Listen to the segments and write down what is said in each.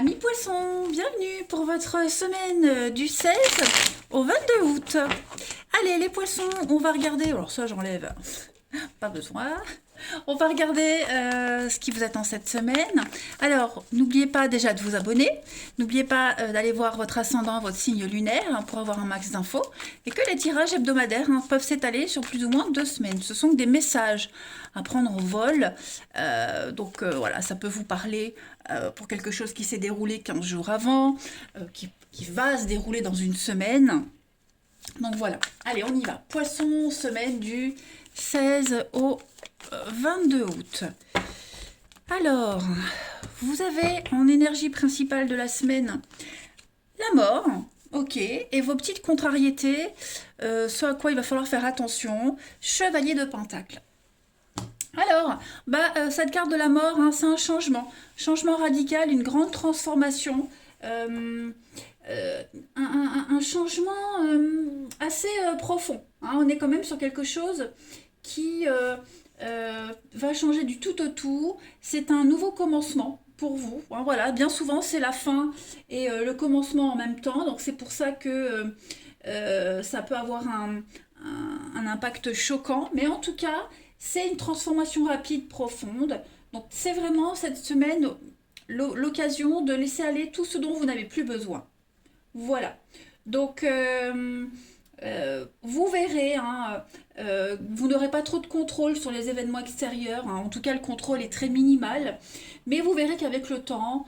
Amis poissons, bienvenue pour votre semaine du 16 au 22 août. Allez les poissons, on va regarder, alors ça j'enlève, pas besoin. On va regarder ce qui vous attend cette semaine. Alors, n'oubliez pas déjà de vous abonner. N'oubliez pas d'aller voir votre ascendant, votre signe lunaire pour avoir un max d'infos. Et que les tirages hebdomadaires peuvent s'étaler sur plus ou moins 2 semaines. Ce sont que des messages à prendre au vol. Voilà, ça peut vous parler pour quelque chose qui s'est déroulé 15 jours avant, qui va se dérouler dans une semaine. Donc voilà, allez on y va. Poisson, semaine du 16 au 22 août. Alors, vous avez en énergie principale de la semaine la mort, ok, et vos petites contrariétés, ce à quoi il va falloir faire attention, chevalier de pentacle. Alors, cette carte de la mort, c'est un changement radical, une grande transformation, un changement assez profond. On est quand même sur quelque chose qui va changer du tout au tout. C'est un nouveau commencement pour vous. Voilà, bien souvent c'est la fin et le commencement en même temps. Donc c'est pour ça que ça peut avoir un impact choquant. Mais en tout cas, c'est une transformation rapide, profonde. Donc c'est vraiment cette semaine l'occasion de laisser aller tout ce dont vous n'avez plus besoin. Voilà. Donc, vous verrez, vous n'aurez pas trop de contrôle sur les événements extérieurs. En tout cas, le contrôle est très minimal. Mais vous verrez qu'avec le temps,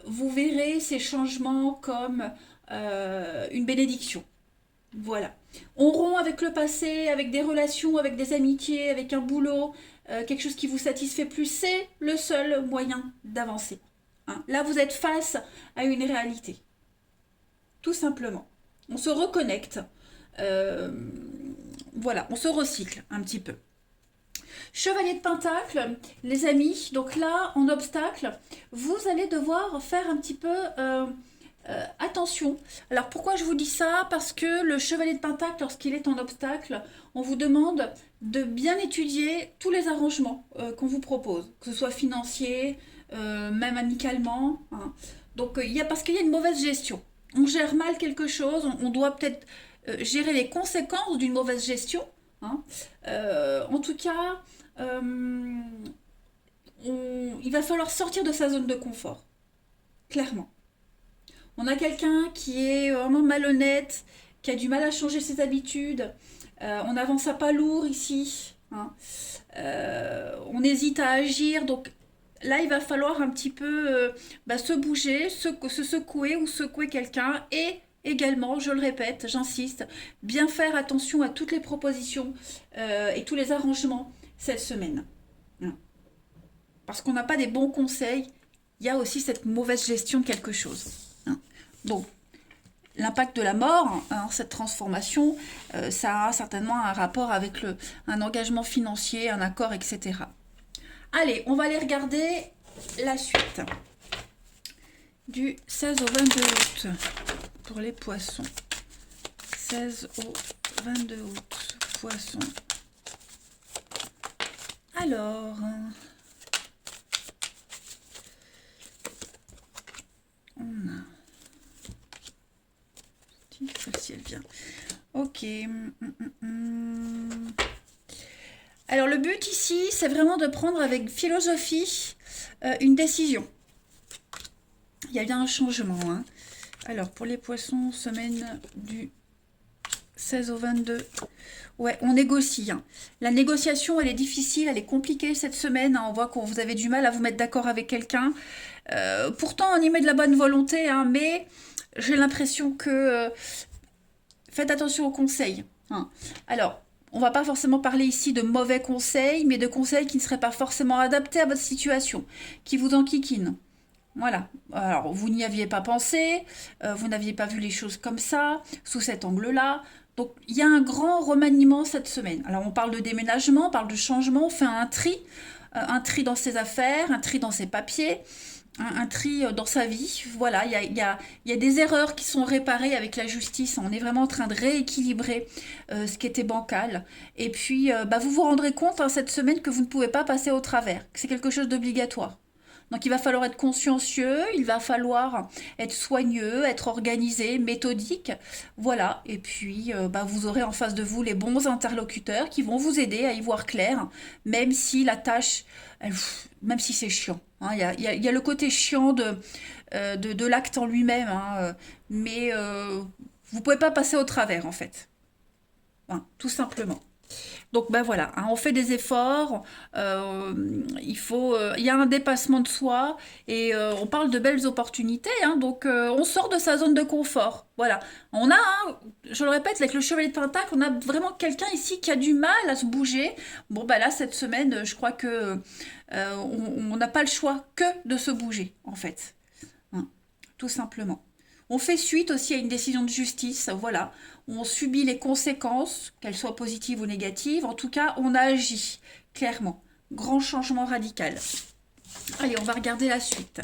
vous verrez ces changements comme une bénédiction. Voilà. On rompt avec le passé, avec des relations, avec des amitiés, avec un boulot, quelque chose qui vous satisfait plus. C'est le seul moyen d'avancer. Là, vous êtes face à une réalité. Tout simplement. On se reconnecte. Voilà, on se recycle un petit peu. Chevalier de Pentacle, les amis, donc là, en obstacle, vous allez devoir faire un petit peu attention. Alors pourquoi je vous dis ça? Parce que le Chevalier de Pentacle, lorsqu'il est en obstacle, on vous demande de bien étudier tous les arrangements qu'on vous propose, que ce soit financier, même amicalement. Donc parce qu'il y a une mauvaise gestion. On gère mal quelque chose, on doit peut-être gérer les conséquences d'une mauvaise gestion. En tout cas, il va falloir sortir de sa zone de confort, clairement. On a quelqu'un qui est vraiment malhonnête, qui a du mal à changer ses habitudes. On avance à pas lourd ici. On hésite à agir, donc là, il va falloir un petit peu se bouger, se secouer ou secouer quelqu'un et également, je le répète, j'insiste, bien faire attention à toutes les propositions et tous les arrangements cette semaine. Parce qu'on n'a pas des bons conseils, il y a aussi cette mauvaise gestion de quelque chose. Donc, l'impact de la mort, cette transformation, ça a certainement un rapport avec un engagement financier, un accord, etc. Allez, on va aller regarder la suite du 16 au 22 août pour les poissons. 16 au 22 août, poissons. Alors, on a... Si elle vient. Ok. Alors le but ici, c'est vraiment de prendre avec philosophie une décision. Il y a bien un changement. Alors pour les poissons, semaine du 16 au 22. Ouais, on négocie. La négociation, elle est difficile, elle est compliquée cette semaine. On voit que vous avez du mal à vous mettre d'accord avec quelqu'un. Pourtant, on y met de la bonne volonté, mais j'ai l'impression que... faites attention aux conseils. Alors, on va pas forcément parler ici de mauvais conseils, mais de conseils qui ne seraient pas forcément adaptés à votre situation, qui vous enquiquinent. Voilà. Alors, vous n'y aviez pas pensé, vous n'aviez pas vu les choses comme ça, sous cet angle-là. Donc, il y a un grand remaniement cette semaine. Alors, on parle de déménagement, on parle de changement, on fait un tri dans ses affaires, un tri dans ses papiers, un tri dans sa vie. Voilà, il y a des erreurs qui sont réparées avec la justice. On est vraiment en train de rééquilibrer ce qui était bancal. Et puis, vous vous rendrez compte cette semaine que vous ne pouvez pas passer au travers, que c'est quelque chose d'obligatoire. Donc il va falloir être consciencieux, il va falloir être soigneux, être organisé, méthodique. Voilà, et puis bah, vous aurez en face de vous les bons interlocuteurs qui vont vous aider à y voir clair, même si la tâche, même si c'est chiant. Hein. Il y a le côté chiant de l'acte en lui-même, hein, mais vous ne pouvez pas passer au travers en fait. Hein, tout simplement. Donc ben voilà, hein, on fait des efforts, il y a un dépassement de soi et on parle de belles opportunités, hein, donc on sort de sa zone de confort. Voilà, on a, hein, je le répète, avec le chevalier de Pentacle, on a vraiment quelqu'un ici qui a du mal à se bouger. Bon ben là cette semaine, je crois que on n'a pas le choix que de se bouger en fait. Hein, tout simplement. On fait suite aussi à une décision de justice, voilà. On subit les conséquences, qu'elles soient positives ou négatives. En tout cas, on a agi, clairement. Grand changement radical. Allez, on va regarder la suite.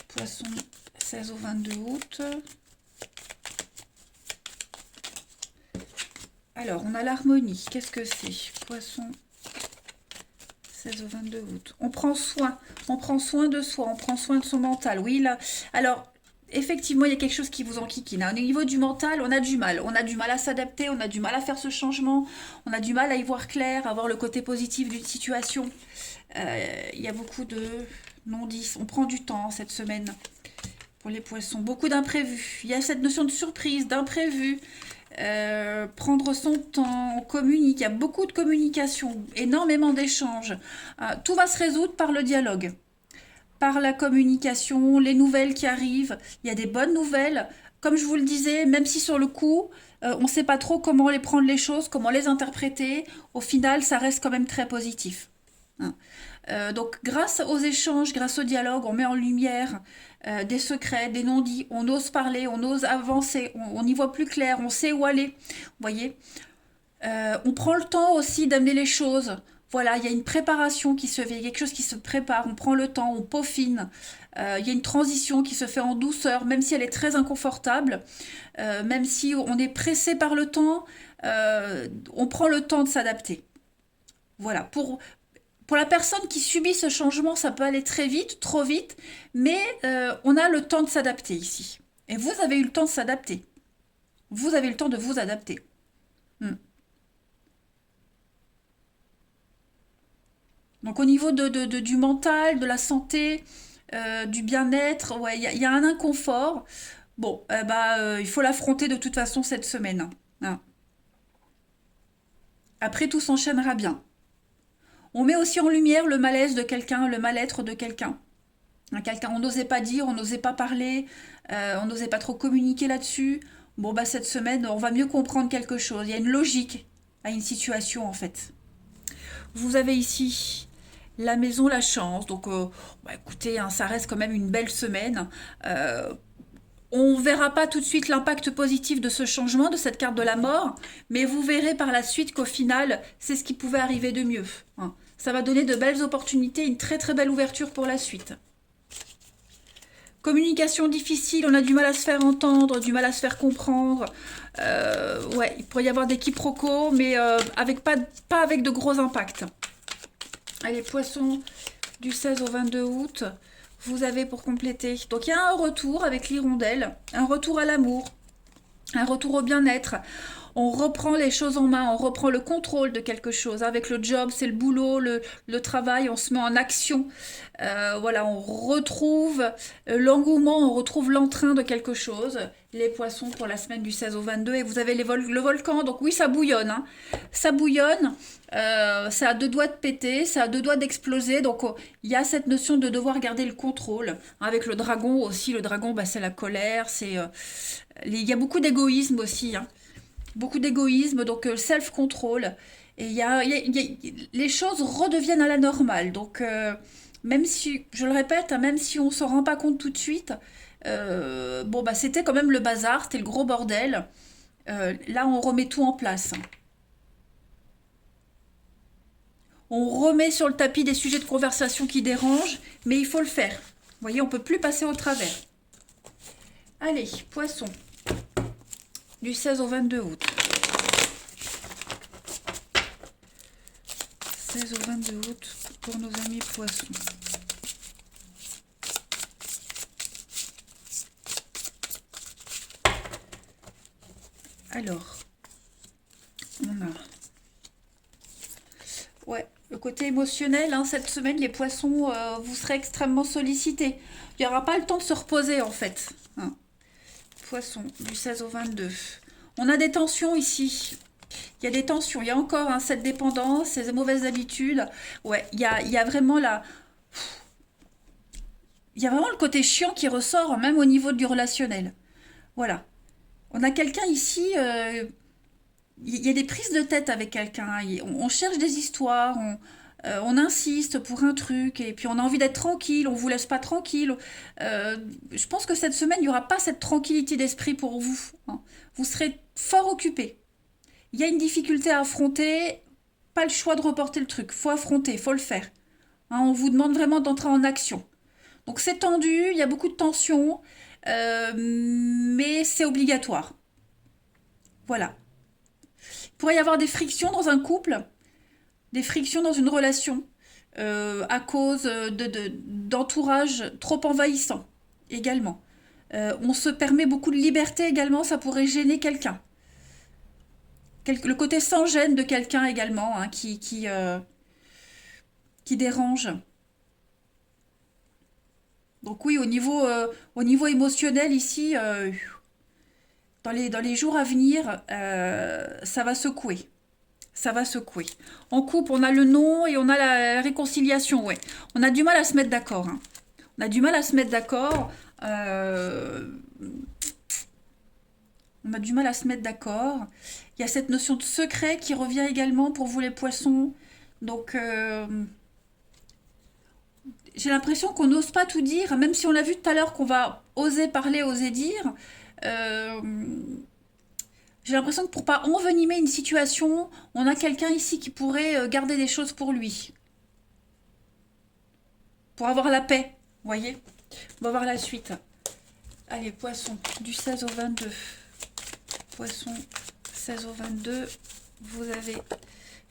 Poisson, 16 au 22 août. Alors, on a l'harmonie. Qu'est-ce que c'est? Poisson, 16 au 22 août. On prend soin de soi, on prend soin de son mental. Oui, là, alors, effectivement, il y a quelque chose qui vous enquiquine. Au niveau du mental, on a du mal. On a du mal à s'adapter, on a du mal à faire ce changement, on a du mal à y voir clair, à voir le côté positif d'une situation. Il y a beaucoup de non-dits. On prend du temps cette semaine pour les poissons. Beaucoup d'imprévus. Il y a cette notion de surprise, d'imprévu. Prendre son temps, on communique, il y a beaucoup de communication, énormément d'échanges. Tout va se résoudre par le dialogue, par la communication, les nouvelles qui arrivent. Il y a des bonnes nouvelles. Comme je vous le disais, même si sur le coup, on ne sait pas trop comment les prendre les choses, comment les interpréter, au final, ça reste quand même très positif. Hein. Donc grâce aux échanges, grâce au dialogue, on met en lumière des secrets, des non-dits, on ose parler, on ose avancer, on y voit plus clair, on sait où aller. Vous voyez, on prend le temps aussi d'amener les choses. Voilà, il y a une préparation qui se fait, il y a quelque chose qui se prépare, on prend le temps, on peaufine. Il y a une transition qui se fait en douceur, même si elle est très inconfortable, même si on est pressé par le temps, on prend le temps de s'adapter. Voilà, pour la personne qui subit ce changement, ça peut aller très vite, trop vite, mais on a le temps de s'adapter ici. Et vous avez eu le temps de s'adapter. Vous avez eu le temps de vous adapter. Hmm. Donc au niveau du mental, de la santé, du bien-être, ouais, il y a un inconfort. Bon, il faut l'affronter de toute façon cette semaine. Hein. Après, tout s'enchaînera bien. On met aussi en lumière le malaise de quelqu'un, le mal-être de quelqu'un. Quelqu'un, on n'osait pas dire, on n'osait pas parler, on n'osait pas trop communiquer là-dessus. Bon, bah cette semaine, on va mieux comprendre quelque chose. Il y a une logique à une situation, en fait. Vous avez ici la maison, la chance. Donc, écoutez, hein, ça reste quand même une belle semaine. On ne verra pas tout de suite l'impact positif de ce changement, de cette carte de la mort, mais vous verrez par la suite qu'au final, c'est ce qui pouvait arriver de mieux. Hein. Ça va donner de belles opportunités, une très très belle ouverture pour la suite. Communication difficile, on a du mal à se faire entendre, du mal à se faire comprendre. Ouais, il pourrait y avoir des quiproquos, mais pas avec de gros impacts. Allez, poissons, du 16 au 22 août. Vous avez pour compléter. Donc il y a un retour avec l'hirondelle, un retour à l'amour, un retour au bien-être. On reprend les choses en main, on reprend le contrôle de quelque chose. Avec le job, c'est le boulot, le travail, on se met en action. Voilà, on retrouve l'engouement, on retrouve l'entrain de quelque chose. Les poissons pour la semaine du 16 au 22. Et vous avez le volcan, donc oui, ça bouillonne. Hein. Ça bouillonne, c'est à deux doigts de péter, c'est à deux doigts d'exploser. Donc il y a cette notion de devoir garder le contrôle. Avec le dragon aussi, le dragon, c'est la colère. Il y a beaucoup d'égoïsme aussi. Hein. Beaucoup d'égoïsme, donc self-control. Et les choses redeviennent à la normale. Donc, même si, je le répète, hein, même si on ne s'en rend pas compte tout de suite, c'était quand même le bazar, c'était le gros bordel. Là, on remet tout en place. On remet sur le tapis des sujets de conversation qui dérangent, mais il faut le faire. Vous voyez, on ne peut plus passer au travers. Allez, poisson. Du 16 au 22 août. 16 au 22 août pour nos amis poissons. Alors, on a... Ouais, le côté émotionnel, hein, cette semaine, les poissons, vous serez extrêmement sollicités. Il n'y aura pas le temps de se reposer, en fait. Hein. Poissons, du 16 au 22. On a des tensions ici. Il y a des tensions. Il y a encore hein, cette dépendance, ces mauvaises habitudes. Ouais, il y a vraiment la... Il y a vraiment le côté chiant qui ressort, même au niveau du relationnel. Voilà. On a quelqu'un ici... il y a des prises de tête avec quelqu'un. On cherche des histoires, on insiste pour un truc, et puis on a envie d'être tranquille, on vous laisse pas tranquille. Je pense que cette semaine, il n'y aura pas cette tranquillité d'esprit pour vous. Hein. Vous serez fort occupé. Il y a une difficulté à affronter, pas le choix de reporter le truc. Faut affronter, faut le faire. Hein, on vous demande vraiment d'entrer en action. Donc c'est tendu, il y a beaucoup de tension, mais c'est obligatoire. Voilà. Il pourrait y avoir des frictions dans un couple, des frictions dans une relation, à cause d'entourage trop envahissant également. On se permet beaucoup de liberté également, ça pourrait gêner quelqu'un. Le côté sans gêne de quelqu'un également, hein, qui dérange. Donc oui, au niveau émotionnel ici, dans les jours à venir, ça va secouer. Ça va secouer. En couple, on a le non et on a la réconciliation, ouais. On a du mal à se mettre d'accord. Hein. On a du mal à se mettre d'accord. On a du mal à se mettre d'accord. Il y a cette notion de secret qui revient également pour vous les poissons. Donc, j'ai l'impression qu'on n'ose pas tout dire, même si on a vu tout à l'heure qu'on va oser parler, oser dire. Euh, j'ai l'impression que pour pas envenimer une situation, on a quelqu'un ici qui pourrait garder des choses pour lui, pour avoir la paix. Vous voyez? On va voir la suite. Allez, poisson, du 16 au 22. Poisson, 16 au 22. Vous avez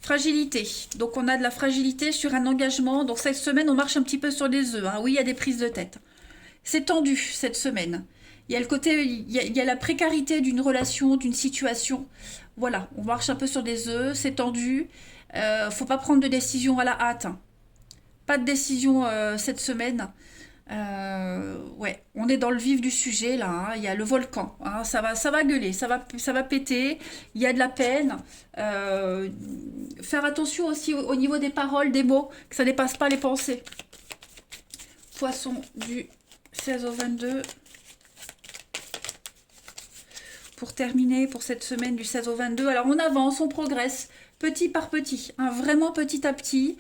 fragilité. Donc, on a de la fragilité sur un engagement. Donc, cette semaine, on marche un petit peu sur des œufs. Hein. Oui, il y a des prises de tête. C'est tendu cette semaine. Il y a le côté, il y a la précarité d'une relation, d'une situation. Voilà, on marche un peu sur des œufs, c'est tendu. Faut pas prendre de décision à la hâte. Hein. Pas de décision cette semaine. Ouais, on est dans le vif du sujet là. Hein. Il y a le volcan. Hein. Ça va gueuler, ça va péter. Il y a de la peine. Faire attention aussi au niveau des paroles, des mots, que ça dépasse pas les pensées. Poisson du 16 au 22. Pour terminer pour cette semaine du 16 au 22. Alors on avance, on progresse petit par petit, hein, vraiment petit à petit.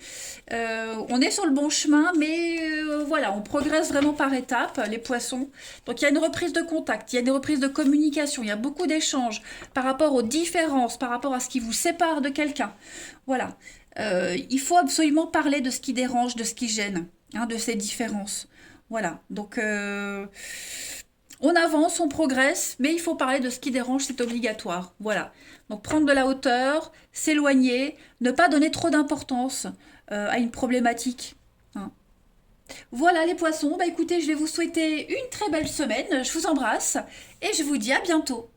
On est sur le bon chemin, mais voilà, on progresse vraiment par étapes, les poissons. Donc il y a une reprise de contact, il y a une reprise de communication, il y a beaucoup d'échanges par rapport aux différences, par rapport à ce qui vous sépare de quelqu'un. Voilà, il faut absolument parler de ce qui dérange, de ce qui gêne, hein, de ces différences. Voilà, donc... on avance, on progresse, mais il faut parler de ce qui dérange, c'est obligatoire. Voilà. Donc prendre de la hauteur, s'éloigner, ne pas donner trop d'importance à une problématique. Hein. Voilà les poissons, bah écoutez, je vais vous souhaiter une très belle semaine, je vous embrasse et je vous dis à bientôt.